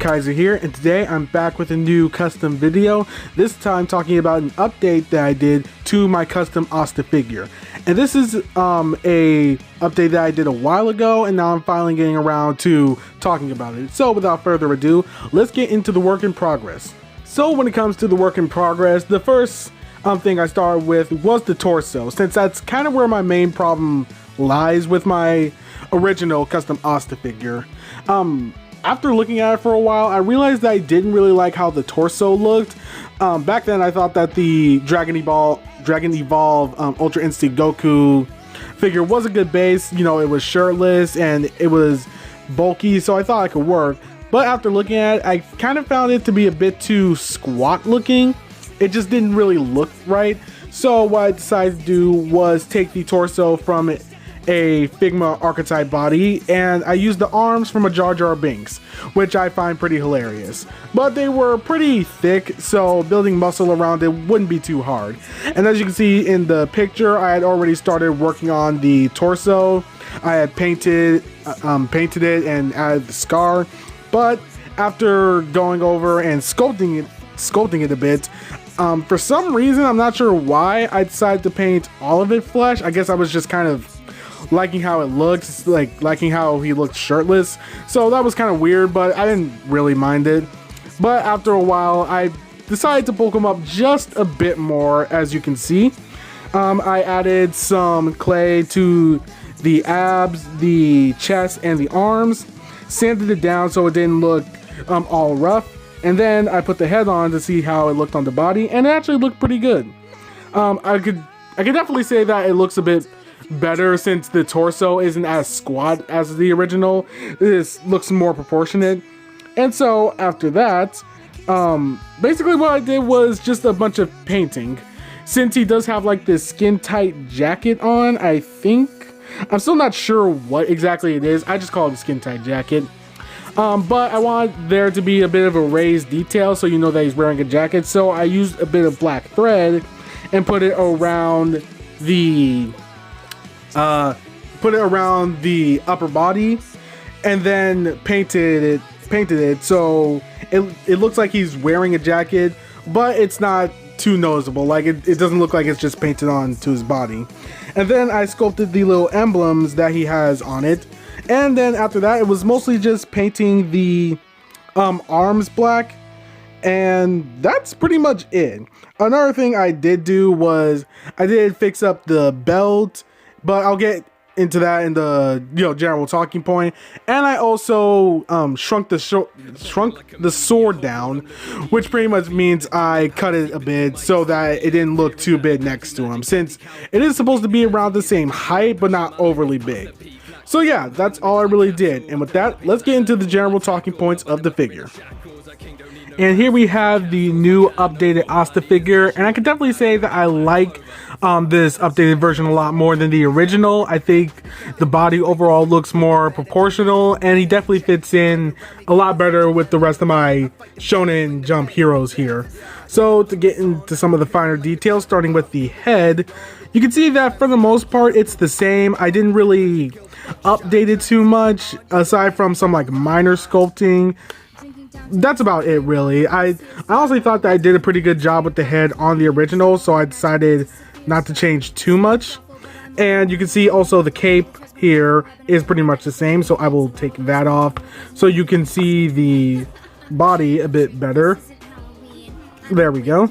Kaiser here, and today I'm back with a new custom video, this time talking about an update that I did to my custom Asta figure. And this is a update that I did a while ago, and now I'm finally getting around to talking about it. So without further ado, let's get into the work in progress. So when it comes to the work in progress, the first thing I started with was the torso, since that's kind of where my main problem lies with my original custom Asta figure. After looking at it for a while, I realized that I didn't really like how the torso looked. Back then I thought that the Dragon Evolve Ultra Instinct Goku figure was a good base. You know, it was shirtless and it was bulky, so I thought it could work. But after looking at it, I kind of found it to be a bit too squat looking. It just didn't really look right. So what I decided to do was take the torso from a Figma archetype body, and I used the arms from a Jar Jar Binks, which I find pretty hilarious. But they were pretty thick, so building muscle around it wouldn't be too hard. And as you can see in the picture, I had already started working on the torso. I had painted it and added the scar, but after going over and sculpting it a bit, for some reason, I'm not sure why, I decided to paint all of it flesh. I guess I was just kind of liking how it looks, liking how he looked shirtless. So that was kind of weird, but I didn't really mind it. But after a while, I decided to bulk him up just a bit more, as you can see. I added some clay to the abs, the chest, and the arms, sanded it down so it didn't look all rough. And then I put the head on to see how it looked on the body, and it actually looked pretty good. I could definitely say that it looks a bit better since the torso isn't as squat as the original. This looks more proportionate. And so after that, basically what I did was just a bunch of painting. Since he does have like this skin tight jacket on, I think. I'm still not sure what exactly it is. I just call it a skin tight jacket. But I want there to be a bit of a raised detail so you know that he's wearing a jacket. So I used a bit of black thread and put it around the upper body, and then painted it so it looks like he's wearing a jacket, but it's not too noticeable. Like it doesn't look like it's just painted on to his body. And then I sculpted the little emblems that he has on it. And then after that, it was mostly just painting the arms black, and that's pretty much it. Another thing I did do was I did fix up the belt, but I'll get into that in the general talking point. And I also shrunk the sword down, which pretty much means I cut it a bit so that it didn't look too big next to him, since it is supposed to be around the same height but not overly big. So yeah, that's all I really did. And with that, let's get into the general talking points of the figure. And here we have the new updated Asta figure, and I can definitely say that I like this updated version a lot more than the original. I think the body overall looks more proportional, and he definitely fits in a lot better with the rest of my Shonen Jump heroes here. So to get into some of the finer details, starting with the head, you can see that for the most part it's the same. I didn't really update it too much, aside from some like minor sculpting. That's about it, really. I honestly thought that I did a pretty good job with the head on the original, so I decided not to change too much. And you can see also the cape here is pretty much the same, so I will take that off so you can see the body a bit better. There we go.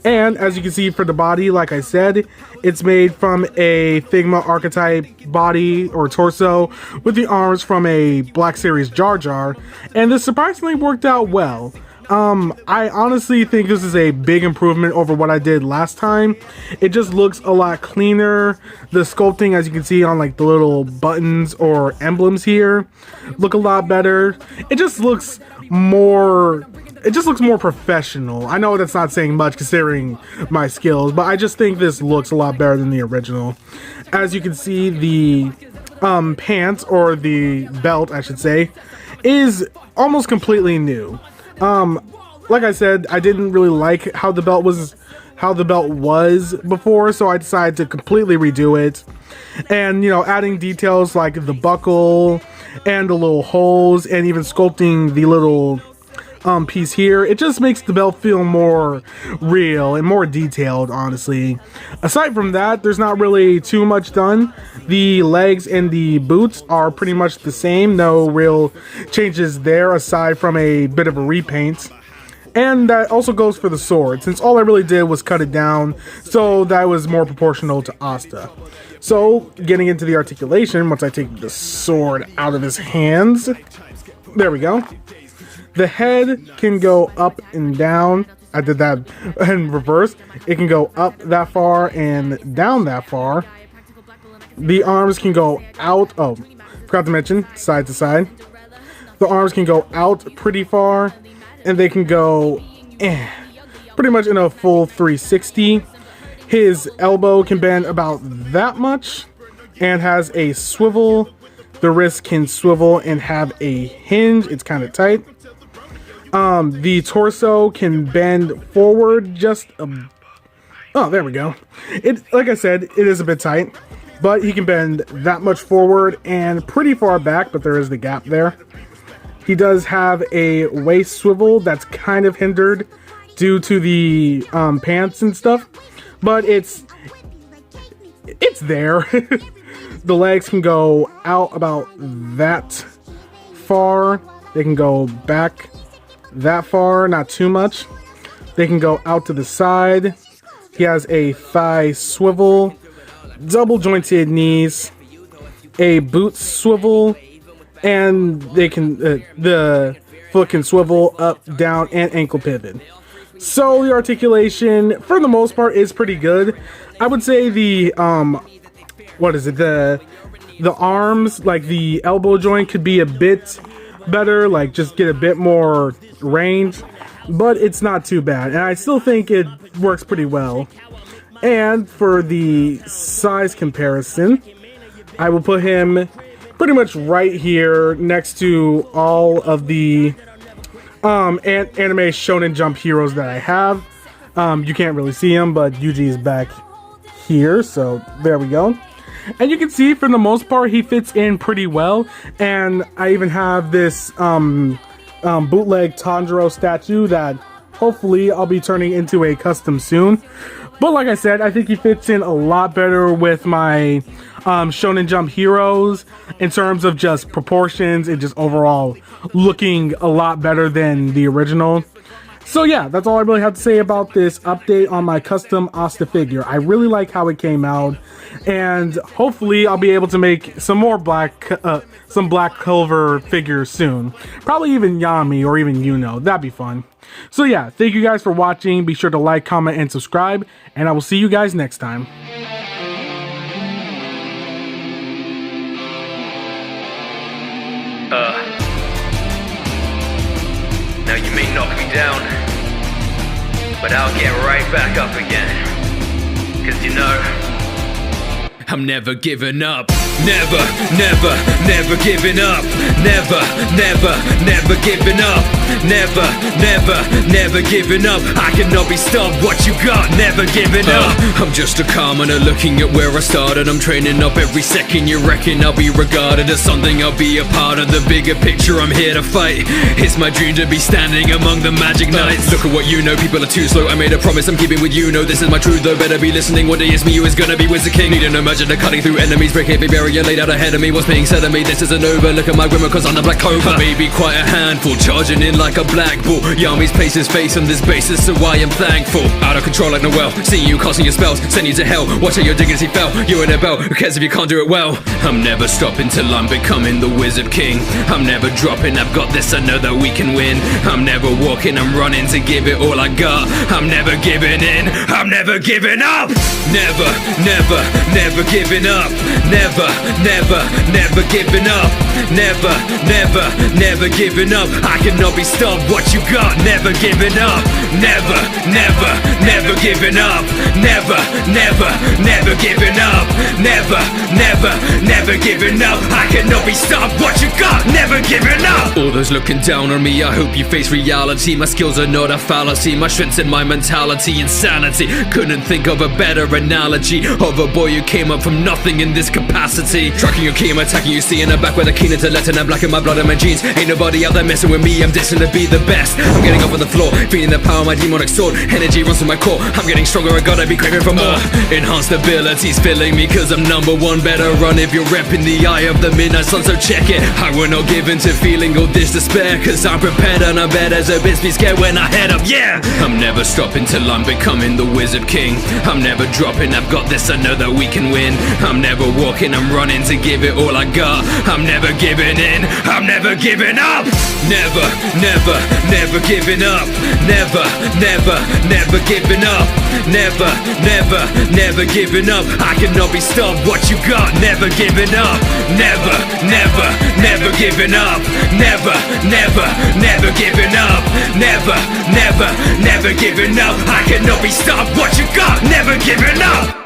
And as you can see for the body, like I said, it's made from a Figma archetype body or torso with the arms from a Black Series Jar Jar, and this surprisingly worked out well. I honestly think this is a big improvement over what I did last time. It just looks a lot cleaner. The sculpting, as you can see on like the little buttons or emblems here, look a lot better. It just looks more professional. I know that's not saying much considering my skills, but I just think this looks a lot better than the original. As you can see, the pants, or the belt I should say, is almost completely new. Like I said, I didn't really like how the belt was before, so I decided to completely redo it. And adding details like the buckle and the little holes, and even sculpting the little piece here. It just makes the belt feel more real and more detailed, honestly. Aside from that, there's not really too much done. The legs and the boots are pretty much the same. No real changes there aside from a bit of a repaint. And that also goes for the sword, since all I really did was cut it down so that was more proportional to Asta. So, getting into the articulation, once I take the sword out of his hands, there we go. The head can go up and down. I did that in reverse. It can go up that far and down that far. The arms can go out. Oh, forgot to mention, side to side. The arms can go out pretty far. And they can go pretty much in a full 360. His elbow can bend about that much and has a swivel. The wrist can swivel and have a hinge. It's kind of tight. The torso can bend forward just oh, there we go. Like I said, it is a bit tight, but he can bend that much forward and pretty far back, but there is the gap there. He does have a waist swivel that's kind of hindered due to the pants and stuff, but it's there. The legs can go out about that far. They can go back that far, not too much. They can go out to the side. He has a thigh swivel, double jointed knees, a boot swivel, and they can the foot can swivel up, down, and ankle pivot. So the articulation, for the most part, is pretty good. I would say the the arms, like the elbow joint, could be a bit better, like just get a bit more range, but it's not too bad, and I still think it works pretty well. And for the size comparison, I will put him pretty much right here next to all of the anime Shonen Jump heroes that I have. You can't really see him, but Yuji is back here, so there we go. And you can see, for the most part, he fits in pretty well. And I even have this bootleg Tanjiro statue that hopefully I'll be turning into a custom soon. But like I said, I think he fits in a lot better with my Shonen Jump heroes in terms of just proportions and just overall looking a lot better than the original. So yeah, that's all I really have to say about this update on my custom Asta figure. I really like how it came out, and hopefully I'll be able to make some more black Clover figures soon. Probably even Yami or even Yuno. That'd be fun. So yeah, thank you guys for watching. Be sure to like, comment, and subscribe, and I will see you guys next time. Now you may knock me down, but I'll get right back up again. 'Cause you know, I'm never giving up. Never, never, never giving up. Never, never, never giving up. Never, never, never giving up. I cannot be stopped. What you got? Never giving up. I'm just a commoner looking at where I started. I'm training up every second. You reckon I'll be regarded as something? I'll be a part of the bigger picture. I'm here to fight. It's my dream to be standing among the magic knights. Look at what you know. People are too slow. I made a promise. I'm keeping with you. Know this is my truth though. Better be listening. One day it's me who is gonna be Wizard King. Need to imagine the cutting through enemies. Break every barrier laid out ahead of me. What's being said of me? This isn't over. Look at my grimmer cause I'm the Black Clover. I may be quite a handful. Charging in like a black bull. Yami's place his face on this basis, so I am thankful. Out of control like Noel. Seeing you casting your spells. Send you to hell. Watch how your dignity fell. You're in a bell. Who cares if you can't do it well? I'm never stopping till I'm becoming the Wizard King. I'm never dropping. I've got this. I know that we can win. I'm never walking. I'm running to give it all I got. I'm never giving in. I'm never giving up. Never, never, never giving up. Never, never, never giving up. Never, never, never giving up. I cannot be stopped. What you got? Never giving up. Never, never, never giving up. Never, never, never giving up. Never, never, never giving up. I cannot be stopped. What you got? Never giving up. All those looking down on me, I hope you face reality. My skills are not a fallacy. My strength's in my mentality. Insanity. Couldn't think of a better analogy of a boy who came up from nothing in this capacity. intensity. Tracking your key, I'm attacking you, see in the back where the keen intellect and I'm black in my blood and my jeans. Ain't nobody out there messing with me, I'm destined to be the best. I'm getting up on the floor, feeling the power of my demonic sword. Energy runs through my core, I'm getting stronger, I gotta be craving for more. Enhanced abilities filling me cause I'm number one. Better run if you're repping the eye of the midnight sun, so check it. I will not give in to feeling all this despair, cause I'm prepared and I'm bad as a bitch, be scared when I head up, yeah! I'm never stopping till I'm becoming the wizard king. I'm never dropping, I've got this, I know that we can win. I'm never walking, I'm running to give it all I got. I'm never giving in, I'm never giving up. Never, never, never giving up. Never, never, never giving up. Never, never, never giving up. I cannot be stopped, what you got? Never giving up. Never, never, never giving up. Never, never, never giving up. Never, never, never giving up. I cannot be stopped, what you got? Never giving up.